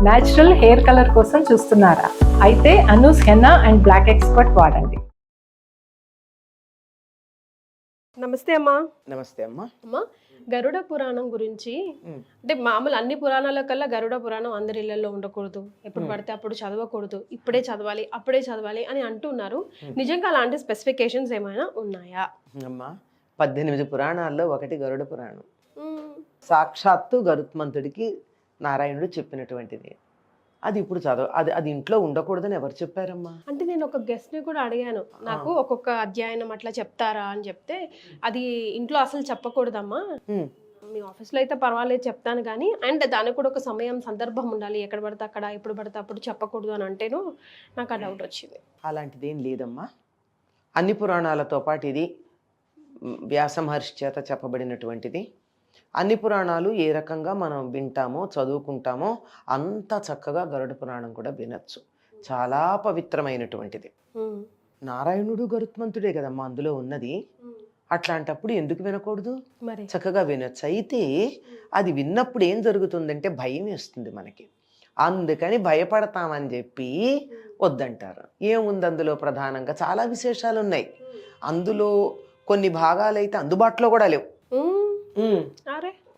Natural hair colour కోసం చూస్తున్నారా? అయితే Anoos henna and black expert వాడండి. నమస్తే అమ్మా. నమస్తే అమ్మా. అమ్మా, గరుడ పురాణం గురించి అంటే మామూలు అన్ని పురాణాల కల్లా గరుడ పురాణం అందరి ఇళ్లలో ఉండకూడదు, ఎప్పుడు పడితే అప్పుడు చదవకూడదు, ఇప్పుడే చదవాలి అప్పుడే చదవాలి అని అంటున్నారు. నిజంగా అలాంటి స్పెసిఫికేషన్స్ ఏమైనా ఉన్నాయా? అమ్మా, 18 పురాణాల్లో ఒకటి గరుడ పురాణం. సాక్షాత్తు గరుత్మంతుడికి నారాయణుడు చెప్పినటువంటిది. అది ఇప్పుడు అది ఇంట్లో ఉండకూడదని ఎవరు చెప్పారమ్మా? అంటే నేను ఒక గెస్ట్ ని కూడా అడిగాను, నాకు ఒక్కొక్క అధ్యయనం అట్లా చెప్తారా అని చెప్తే, అది ఇంట్లో అసలు చెప్పకూడదమ్మా, మీ ఆఫీస్లో అయితే పర్వాలేదు చెప్తాను కానీ, అండ్ దానికి కూడా ఒక సమయం సందర్భం ఉండాలి, ఎక్కడ పడితే అక్కడ ఎప్పుడు పడితే అప్పుడు చెప్పకూడదు అని అంటేను నాకు ఆ డౌట్ వచ్చింది. అలాంటిది ఏం లేదమ్మా. అన్ని పురాణాలతో పాటు ఇది వ్యాస మహర్షి చేత చెప్పబడినటువంటిది. అన్ని పురాణాలు ఏ రకంగా మనం వింటామో చదువుకుంటామో అంత చక్కగా గరుడ పురాణం కూడా వినొచ్చు. చాలా పవిత్రమైనటువంటిది. నారాయణుడు గరుత్మంతుడే కదమ్మా అందులో ఉన్నది. అట్లాంటప్పుడు ఎందుకు వినకూడదు? చక్కగా వినొచ్చు. అయితే అది విన్నప్పుడు ఏం జరుగుతుందంటే భయం వేస్తుంది మనకి. అందుకని భయపడతామని చెప్పి వద్దంటారు. ఏముంది అందులో? ప్రధానంగా చాలా విశేషాలు ఉన్నాయి. అందులో కొన్ని భాగాలైతే అందుబాటులో కూడా లేవు.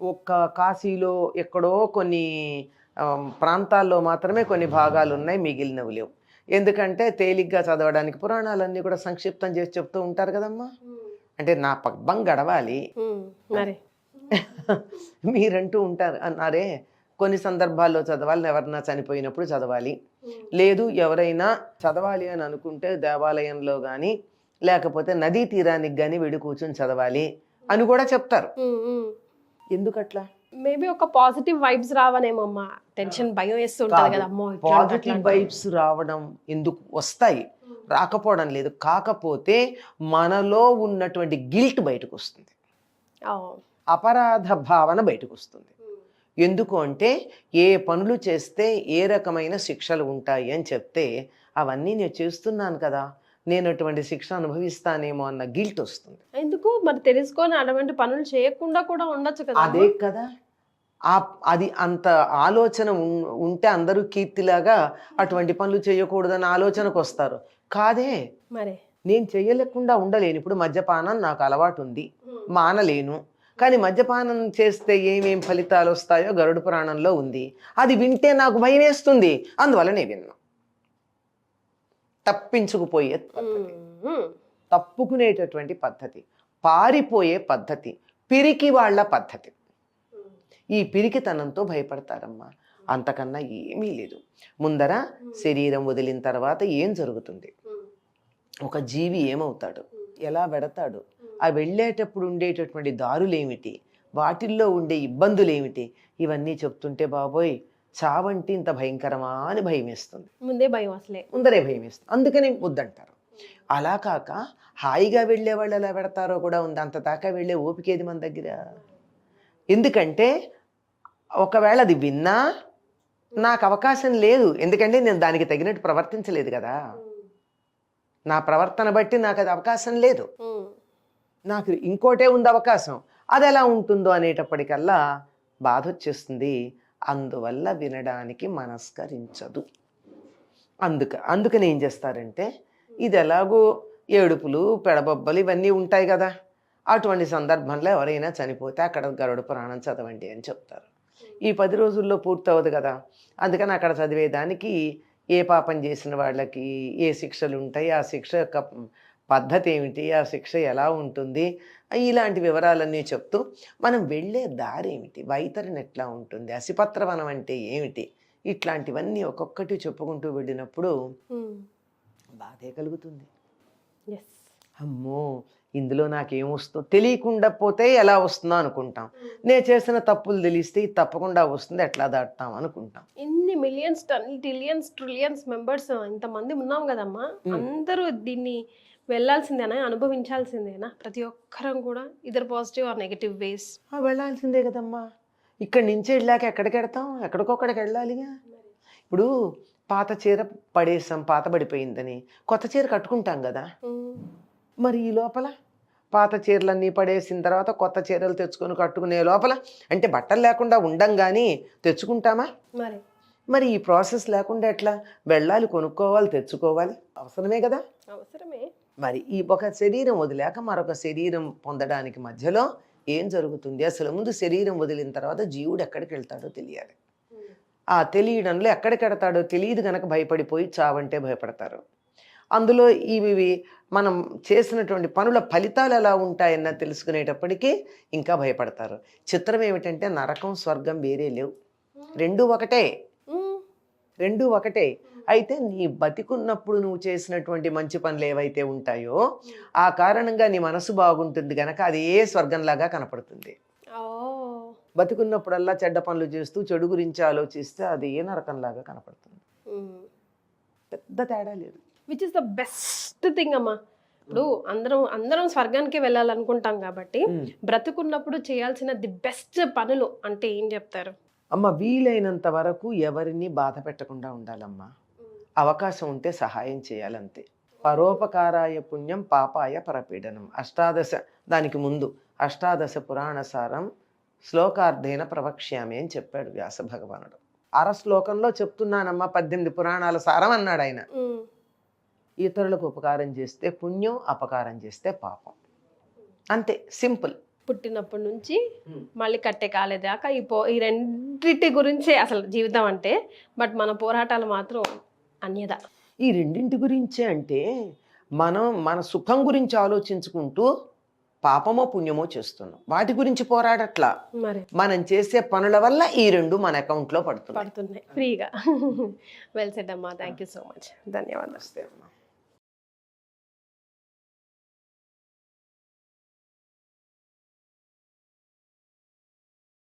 ఒక్క కాశీలో ఎక్కడో కొన్ని ప్రాంతాల్లో మాత్రమే కొన్ని భాగాలు ఉన్నాయి, మిగిలినవి లేవు. ఎందుకంటే తేలిగ్గా చదవడానికి పురాణాలన్నీ కూడా సంక్షిప్తం చేసి చెప్తూ ఉంటారు కదమ్మా. అంటే నా పబ్బం గడవాలి మీరంటూ ఉంటారు అన్నారే. కొన్ని సందర్భాల్లో చదవాలి, ఎవరైనా చనిపోయినప్పుడు చదవాలి, లేదు ఎవరైనా చదవాలి అని అనుకుంటే దేవాలయంలో కానీ లేకపోతే నదీ తీరానికి కానీ వెళ్ళి కూర్చొని చదవాలి అని కూడా చెప్తారు. ఎందుకట్లా? మేబీ ఒక పాజిటివ్ వైబ్స్ రావనేమమ్మా. టెన్షన్, భయం వేస్తుంటది కదా. పాజిటివ్ వైబ్స్ రావడం ఎందుకు వస్తాయి, రాకపోవడం లేదు. కాకపోతే మనలో ఉన్నటువంటి గిల్ట్ బయటకు వస్తుంది, అపరాధ భావన బయటకు వస్తుంది. ఎందుకు అంటే ఏ పనులు చేస్తే ఏ రకమైన శిక్షలు ఉంటాయి అని చెప్తే అవన్నీ నేను చేస్తున్నాను కదా, నేను అటువంటి శిక్ష అనుభవిస్తానేమో అన్న గిల్ట్ వస్తుంది. ఎందుకు మరి తెలుసుకొని అటువంటి పనులు చేయకుండా కూడా ఉండొచ్చు కదా. అదే కదా, అది అంత ఆలోచన ఉంటే అందరూ కీర్తిలాగా అటువంటి పనులు చేయకూడదని ఆలోచనకు వస్తారు. కాదే, మరి నేను చేయలేకుండా ఉండలేను. ఇప్పుడు మద్యపానం నాకు అలవాటు ఉంది, మానలేను. కానీ మద్యపానం చేస్తే ఏమేం ఫలితాలు వస్తాయో గరుడ పురాణంలో ఉంది. అది వింటే నాకు భయం వేస్తుంది, అందువల్ల నేను విన్నాను. తప్పించుకుపోయే పద్ధతి, తప్పుకునేటటువంటి పద్ధతి, పారిపోయే పద్ధతి, పిరికి వాళ్ళ పద్ధతి. ఈ పిరికితనంతో భయపడతారమ్మా. అంతకన్నా ఏమీ లేదు. ముందర శరీరం వదిలిన తర్వాత ఏం జరుగుతుంది, ఒక జీవి ఏమవుతాడు, ఎలా వెడతాడు, ఆ వెళ్ళేటప్పుడు ఉండేటటువంటి దారులేమిటి, వాటిల్లో ఉండే ఇబ్బందులేమిటి, ఇవన్నీ చెప్తుంటే బాబోయ్ చావంటే ఇంత భయంకరమా అని భయం వేస్తుంది. ముందే భయం, ముందరే భయం వేస్తుంది. అందుకని వద్దంటారు. అలా కాక హాయిగా వెళ్ళే వాళ్ళు ఎలా పెడతారో కూడా ఉంది. అంత దాకా వెళ్ళే ఓపికేది మన దగ్గర. ఎందుకంటే ఒకవేళ అది విన్నా నాకు అవకాశం లేదు, ఎందుకంటే నేను దానికి తగినట్టు ప్రవర్తించలేదు కదా. నా ప్రవర్తన బట్టి నాకు అది అవకాశం లేదు, నాకు ఇంకోటే ఉంది అవకాశం. అది ఎలా ఉంటుందో అనేటప్పటికల్లా బాధ వచ్చేస్తుంది. అందువల్ల వినడానికి మనస్కరించదు. అందుకని ఏం చేస్తారంటే, ఇది ఎలాగో ఏడుపులు పెడబొబ్బలు ఇవన్నీ ఉంటాయి కదా, అటువంటి సందర్భంలో ఎవరైనా చనిపోతే అక్కడ గరుడ పురాణం చదవండి అని చెప్తారు. ఈ 10 రోజుల్లో పూర్తవదు కదా, అందుకని అక్కడ చదివేదానికి ఏ పాపం చేసిన వాళ్ళకి ఏ శిక్షలు ఉంటాయి, ఆ శిక్ష యొక్క పద్ధతి ఏమిటి, ఆ శిక్ష ఎలా ఉంటుంది, ఇలాంటి వివరాలన్నీ చెప్తూ మనం వెళ్ళే దారి ఏమిటి, వైతరిని ఎట్లా ఉంటుంది, అసిపత్రవనం అంటే ఏమిటి, ఇట్లాంటివన్నీ ఒక్కొక్కటి చెప్పుకుంటూ వెళ్ళినప్పుడు బాధే కలుగుతుంది. అమ్మో ఇందులో నాకేమొస్తుందో తెలియకుండా పోతే ఎలా వస్తుందో అనుకుంటాం. నేను చేసిన తప్పులు తెలిస్తే ఇది తప్పకుండా వస్తుంది, ఎట్లా దాటుతాం అనుకుంటాం. ఇన్ని మిలియన్స్, ట్రిలియన్స్, ట్రిలియన్స్ మెంబర్స్ ఇంతమంది ఉన్నాం కదమ్మా, అందరూ దీన్ని వెళ్ళాల్సిందేనా, అనుభవించాల్సిందేనా? ప్రతి ఒక్కరం కూడా ఇద్దరు పాజిటివ్ ఆర్ నెగిటివ్ వేస్ వెళ్ళాల్సిందే కదమ్మా. ఇక్కడి నుంచి వెళ్ళాక ఎక్కడికి వెడతాం, ఎక్కడికొక్కడికి వెళ్ళాలిగా. ఇప్పుడు పాత చీర పడేసాం, పాత పడిపోయిందని కొత్త చీర కట్టుకుంటాం కదా. మరి ఈ లోపల పాత చీరలన్నీ పడేసిన తర్వాత కొత్త చీరలు తెచ్చుకొని కట్టుకునే లోపల అంటే బట్టలు లేకుండా ఉండం కానీ తెచ్చుకుంటామా? మరి మరి ఈ ప్రాసెస్ లేకుండా ఎట్లా? వెళ్ళాలి, కొనుక్కోవాలి, తెచ్చుకోవాలి, అవసరమే కదా. అవసరమే. మరి ఈ ఒక శరీరం వదిలాక మరొక శరీరం పొందడానికి మధ్యలో ఏం జరుగుతుంది? అసలు ముందు శరీరం వదిలిన తర్వాత జీవుడు ఎక్కడికి వెళ్తాడో తెలియాలి. ఆ తెలియడంలో ఎక్కడికి వెడతాడో తెలియదు గనక భయపడిపోయి చావంటే భయపడతారు. అందులో ఇవి మనం చేసినటువంటి పనుల ఫలితాలు ఎలా ఉంటాయన్న తెలుసుకునేటప్పటికీ ఇంకా భయపడతారు. చిత్రం ఏమిటంటే నరకం స్వర్గం వేరే లేవు, రెండూ ఒకటే. రెండూ ఒకటే. అయితే నీ బతికున్నప్పుడు నువ్వు చేసినటువంటి మంచి పనులు ఏవైతే ఉంటాయో ఆ కారణంగా నీ మనసు బాగుంటుంది గనక అది ఏ స్వర్గంలాగా కనపడుతుంది. బతికున్నప్పుడల్లా చెడ్డ పనులు చేస్తూ చెడు గురించి ఆలోచిస్తే అది ఏ నరకంలాగా కనపడుతుంది. పెద్ద తేడా లేదు. Which is the best thing అమ్మా. ఇప్పుడు అందరం స్వర్గానికి వెళ్ళాలనుకుంటాం కాబట్టి బ్రతుకున్నప్పుడు చేయాల్సిన ది బెస్ట్ పనులు అంటే ఏం చెప్తారు? అమ్మ, వీలైనంత వరకు ఎవరిని బాధ పెట్టకుండా ఉండాలమ్మా. అవకాశం ఉంటే సహాయం చేయాలంతే. పరోపకారాయ పుణ్యం పాపాయ పరపీడనం. దానికి ముందు అష్టాదశ పురాణ సారం శ్లోకార్థైన ప్రవక్ష్యామి అని చెప్పాడు వ్యాస భగవానుడు. శ్లోకంలో చెప్తున్నానమ్మా 18 పురాణాల సారం అన్నాడు ఆయన. ఇతరులకు ఉపకారం చేస్తే పుణ్యం, అపకారం చేస్తే పాపం, అంతే, సింపుల్. పుట్టినప్పటి నుంచి మళ్ళీ కట్టే కాలేదాకా ఈ రెండింటి గురించే అసలు జీవితం అంటే. బట్ మన పోరాటాలు మాత్రం అన్యదా. ఈ రెండింటి గురించే అంటే మనం మన సుఖం గురించి ఆలోచించుకుంటూ పాపమో పుణ్యమో చేస్తున్నాం. వాటి గురించి పోరాడట్లా. మరి మనం చేసే పనుల వల్ల ఈ రెండు మన అకౌంట్లో పడుతున్నాయి ఫ్రీగా. వెల్ సెడ్ అమ్మా. Thank you so much. ధన్యవాదాలు. నమస్తే అమ్మా.